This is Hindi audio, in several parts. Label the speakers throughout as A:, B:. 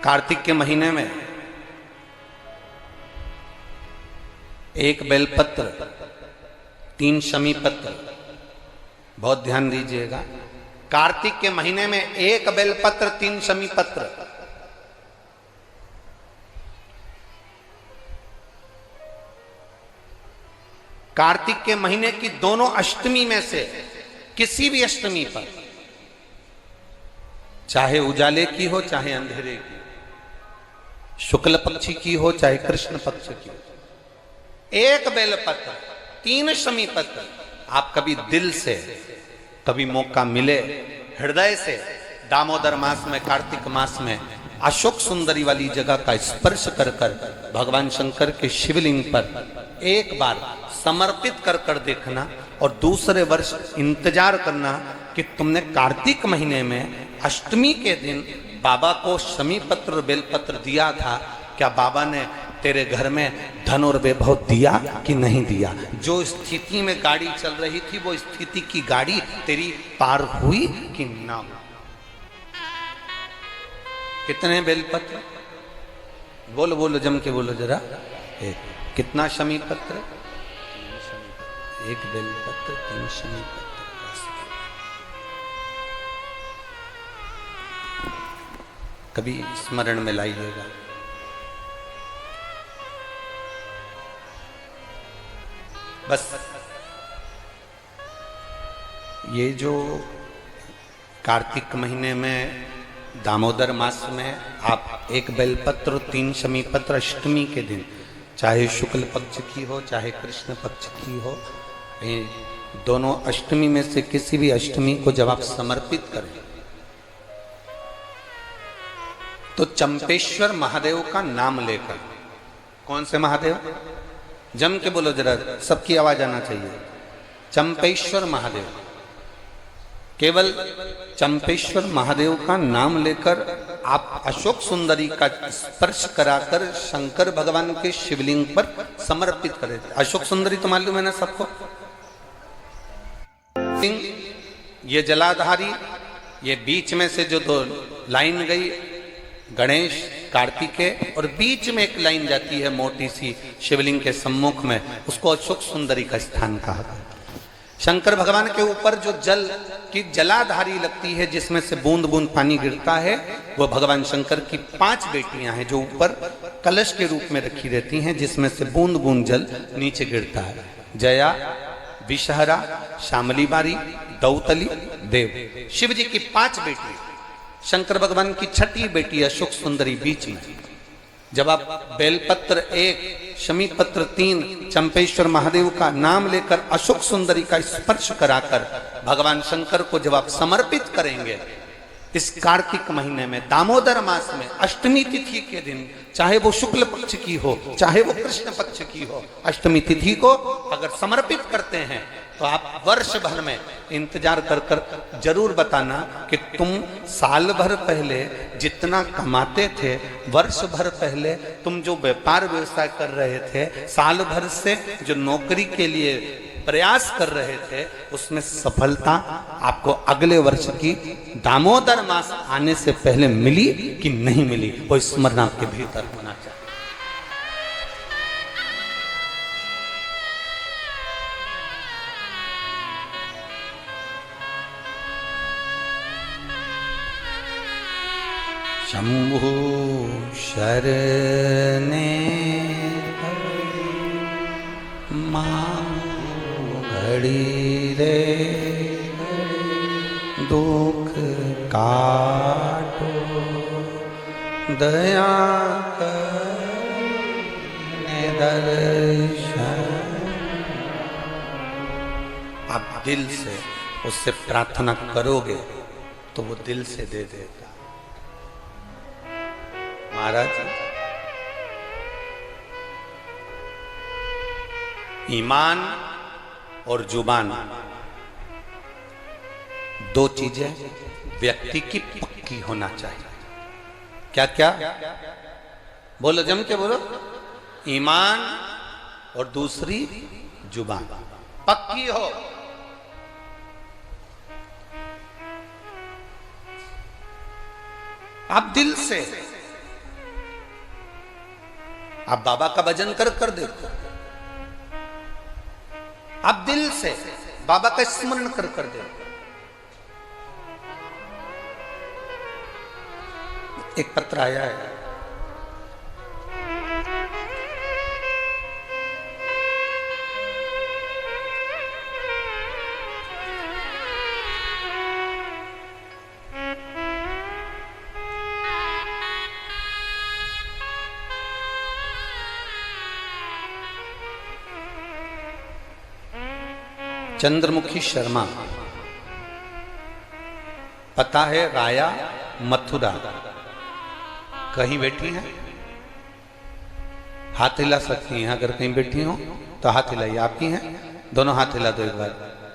A: कार्तिक के महीने में एक बेलपत्र, 3 शमी पत्र, बहुत ध्यान दीजिएगा। कार्तिक के महीने में एक बेलपत्र, 3 शमी पत्र। कार्तिक के महीने की दोनों अष्टमी में से किसी भी अष्टमी पर, चाहे उजाले की हो चाहे अंधेरे की, शुक्ल पक्ष की हो चाहे कृष्ण पक्ष की, एक बेलपत्र, 3 शमी पत्र। आप कभी दिल से, कभी मौका मिले हृदय से, दामोदर मास में, कार्तिक मास में अशोक सुंदरी वाली जगह का स्पर्श कर कर भगवान शंकर के शिवलिंग पर एक बार समर्पित कर कर देखना, और दूसरे वर्ष इंतजार करना कि तुमने कार्तिक महीने में अष्टमी के दिन बाबा को शमी पत्र बेलपत्र दिया था, क्या बाबा ने तेरे घर में धन और वैभव दिया कि नहीं दिया? जो स्थिति में गाड़ी चल रही थी वो स्थिति की गाड़ी तेरी पार हुई कि ना हुई? कितने बेलपत्र? बोलो बोलो, जम के बोलो जरा। कितना शमी पत्र? एक बेलपत्र, 3 शमी पत्र। कभी स्मरण में लाइएगा। बस ये जो कार्तिक महीने में, दामोदर मास में आप एक बेलपत्र, 3 शमी पत्र अष्टमी के दिन, चाहे शुक्ल पक्ष की हो चाहे कृष्ण पक्ष की हो, दोनों अष्टमी में से किसी भी अष्टमी को जब आप समर्पित करें तो चंपेश्वर महादेव का नाम लेकर, कौन से महादेव? जम के बोलो जरा, सबकी आवाज आना चाहिए। चंपेश्वर महादेव, केवल चंपेश्वर महादेव का नाम लेकर आप अशोक सुंदरी का स्पर्श कराकर शंकर भगवान के शिवलिंग पर समर्पित करें। अशोक सुंदरी तो मालूम है ना सबको? ये जलाधारी, ये बीच में से जो 2 लाइन गई, गणेश कार्तिकेय, और बीच में एक लाइन जाती है मोटी सी शिवलिंग के सम्मुख में, उसको अशोक सुंदरी का स्थान कहा। शंकर भगवान के ऊपर जो जल की जलाधारी लगती है, जिसमें से बूंद बूंद पानी गिरता है, वो भगवान शंकर की 5 बेटियां हैं जो ऊपर कलश के रूप में रखी रहती हैं, जिसमें से बूंद बूंद जल नीचे गिरता है। जया, विषहरा, शामली बारी, दौतली, देव। शिव जी की 5 बेटी, शंकर भगवान की 6ठी बेटी अशोक सुंदरी बीच में। जब आप बेलपत्र 1, शमी पत्र 3, चंपेश्वर महादेव का नाम लेकर अशोक सुंदरी का स्पर्श कराकर भगवान शंकर को जब आप समर्पित करेंगे इस कार्तिक महीने में, दामोदर मास में, अष्टमी तिथि के दिन, चाहे वो शुक्ल पक्ष की हो चाहे वो कृष्ण पक्ष की हो, अष्टमी तिथि को अगर समर्पित करते हैं तो आप वर्ष भर में इंतजार कर कर जरूर बताना कि तुम साल भर पहले जितना कमाते थे, वर्ष भर पहले तुम जो व्यापार व्यवसाय कर रहे थे, साल भर से जो नौकरी के लिए प्रयास कर रहे थे, उसमें सफलता आपको अगले वर्ष की दामोदर मास आने से पहले मिली कि नहीं मिली, वो स्मरण आपके भीतर होना चाहिए। शंभु शरणे घड़ी रे दुख काटो, दया करने दर्शन। आप दिल से उससे प्रार्थना करोगे तो वो दिल से दे देगा। महाराज, ईमान और जुबान, 2 चीजें व्यक्ति की पक्की होना चाहिए। क्या क्या? बोलो, जम के बोलो। ईमान और दूसरी जुबान पक्की हो। आप दिल से आप बाबा का भजन कर कर देखो, आप दिल से बाबा का स्मरण कर कर देखो। एक पत्र आया है, चंद्रमुखी शर्मा, पता है राया मथुरा, कहीं बैठी हैं? हाथ हिला सकती हैं अगर कहीं बैठी हो तो हाथ हिलाइए। आपकी हैं? दोनों हाथ हिला दो एक बार।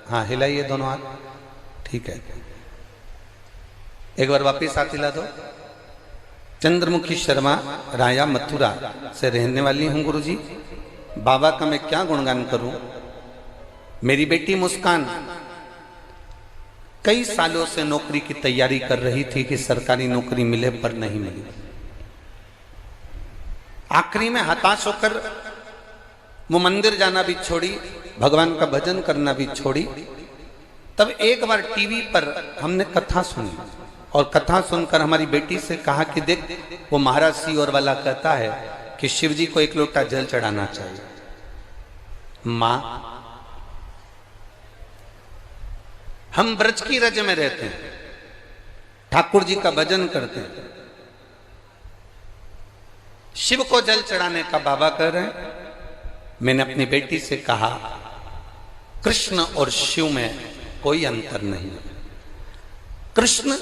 A: हाँ हिलाइए दोनों हाथ, ठीक है। एक बार वापिस हाथ हिला दो। चंद्रमुखी शर्मा, राया मथुरा से रहने वाली हूं गुरुजी। बाबा का मैं क्या गुणगान करूं। मेरी बेटी मुस्कान कई सालों से नौकरी की तैयारी कर रही थी कि सरकारी नौकरी मिले, पर नहीं मिली। आखिरी में हताश होकर वो मंदिर जाना भी छोड़ी, भगवान का भजन करना भी छोड़ी। तब एक बार टीवी पर हमने कथा सुनी और कथा सुनकर हमारी बेटी से कहा कि देख, वो महाराज सीओर वाला कहता है कि शिव जी को एक लोटा जल चढ़ाना चाहिए। मां, हम ब्रज की रज में रहते हैं, ठाकुर जी का भजन करते हैं, शिव को जल चढ़ाने का बाबा कह रहे हैं। मैंने अपनी बेटी से कहा, कृष्ण और शिव में कोई अंतर नहीं। कृष्ण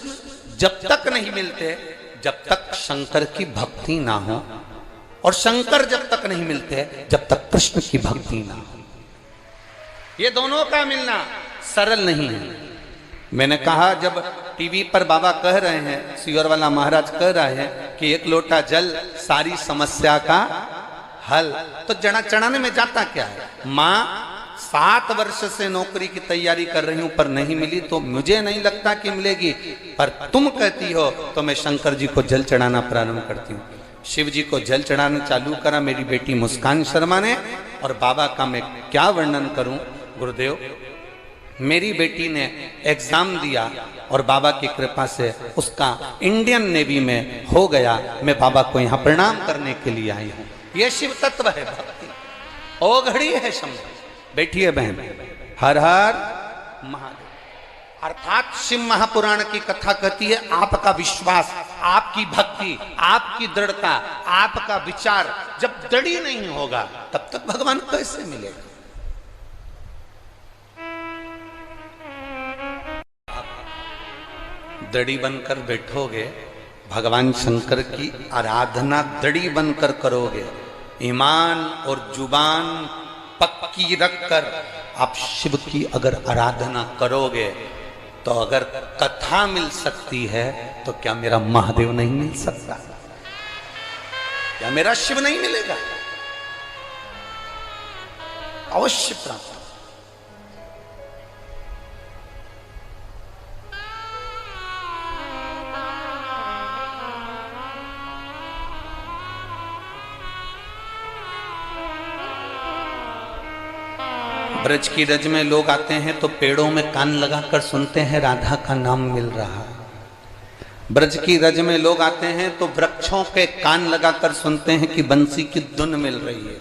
A: जब तक नहीं मिलते जब तक शंकर की भक्ति ना हो, और शंकर जब तक नहीं मिलते जब तक कृष्ण की भक्ति ना हो। ये दोनों का मिलना सरल नहीं है। मैंने कहा, जब टीवी पर बाबा कह रहे हैं, सीओर वाला महाराज कह रहे हैं कि एक लोटा जल सारी समस्या का हल, तो जड़ा चढ़ाने में जाता क्या है। मां 7 वर्ष से नौकरी की तैयारी कर रही हूं पर नहीं मिली, तो मुझे नहीं लगता कि मिलेगी, पर तुम कहती हो तो मैं शंकर जी को जल चढ़ाना प्रारंभ करती हूँ। शिव जी को जल चढ़ाना चालू करा मेरी बेटी मुस्कान शर्मा ने। और बाबा का मैं क्या वर्णन करूं गुरुदेव। मेरी बेटी ने एग्जाम दिया और बाबा की कृपा से उसका इंडियन नेवी में हो गया। मैं बाबा को यहाँ प्रणाम करने के लिए आई हूँ। ये शिव तत्व है भक्ति, ओ घड़ी है शंभु। बैठिए बहन। हर हर महादेव। अर्थात शिव महापुराण की कथा कहती है, आपका विश्वास, आपकी भक्ति, आपकी दृढ़ता, आपका विचार जब दृढ़ नहीं होगा तब तक भगवान कैसे मिलेगा। दड़ी बनकर बैठोगे, भगवान शंकर की आराधना दड़ी बनकर करोगे, ईमान और जुबान पक्की रखकर आप शिव की अगर आराधना करोगे, तो अगर कथा मिल सकती है तो क्या मेरा महादेव नहीं मिल सकता? क्या मेरा शिव नहीं मिलेगा? अवश्य प्राप्त। ब्रज की रज में लोग आते हैं तो पेड़ों में कान लगाकर सुनते हैं राधा का नाम मिल रहा। ब्रज की रज में लोग आते हैं तो वृक्षों के कान लगाकर सुनते हैं कि बंसी की धुन मिल रही है।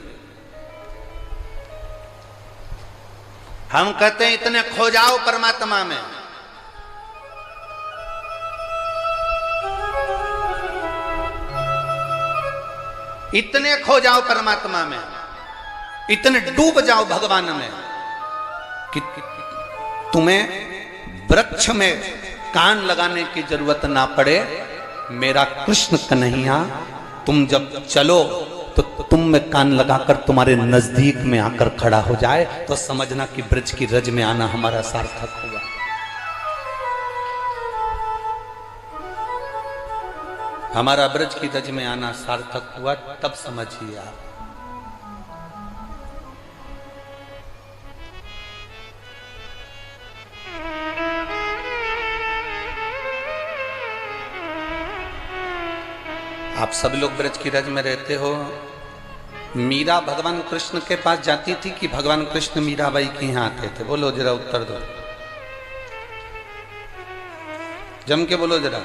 A: हम कहते हैं इतने खो जाओ परमात्मा में। इतने खो जाओ परमात्मा में, इतने डूब जाओ भगवान में कि तुम्हें वृक्ष में कान लगाने की जरूरत ना पड़े। मेरा कृष्ण कन्हैया तुम जब चलो तो तुम में कान लगाकर तुम्हारे नजदीक में आकर खड़ा हो जाए, तो समझना कि ब्रज की रज में आना हमारा सार्थक हुआ। हमारा ब्रज की रज में आना सार्थक हुआ, तब समझिए आप। आप सब लोग ब्रज की रज में रहते हो, मीरा भगवान कृष्ण के पास जाती थी कि भगवान कृष्ण मीराबाई के यहाँ आते थे? बोलो जरा, उत्तर दो, जम के बोलो जरा।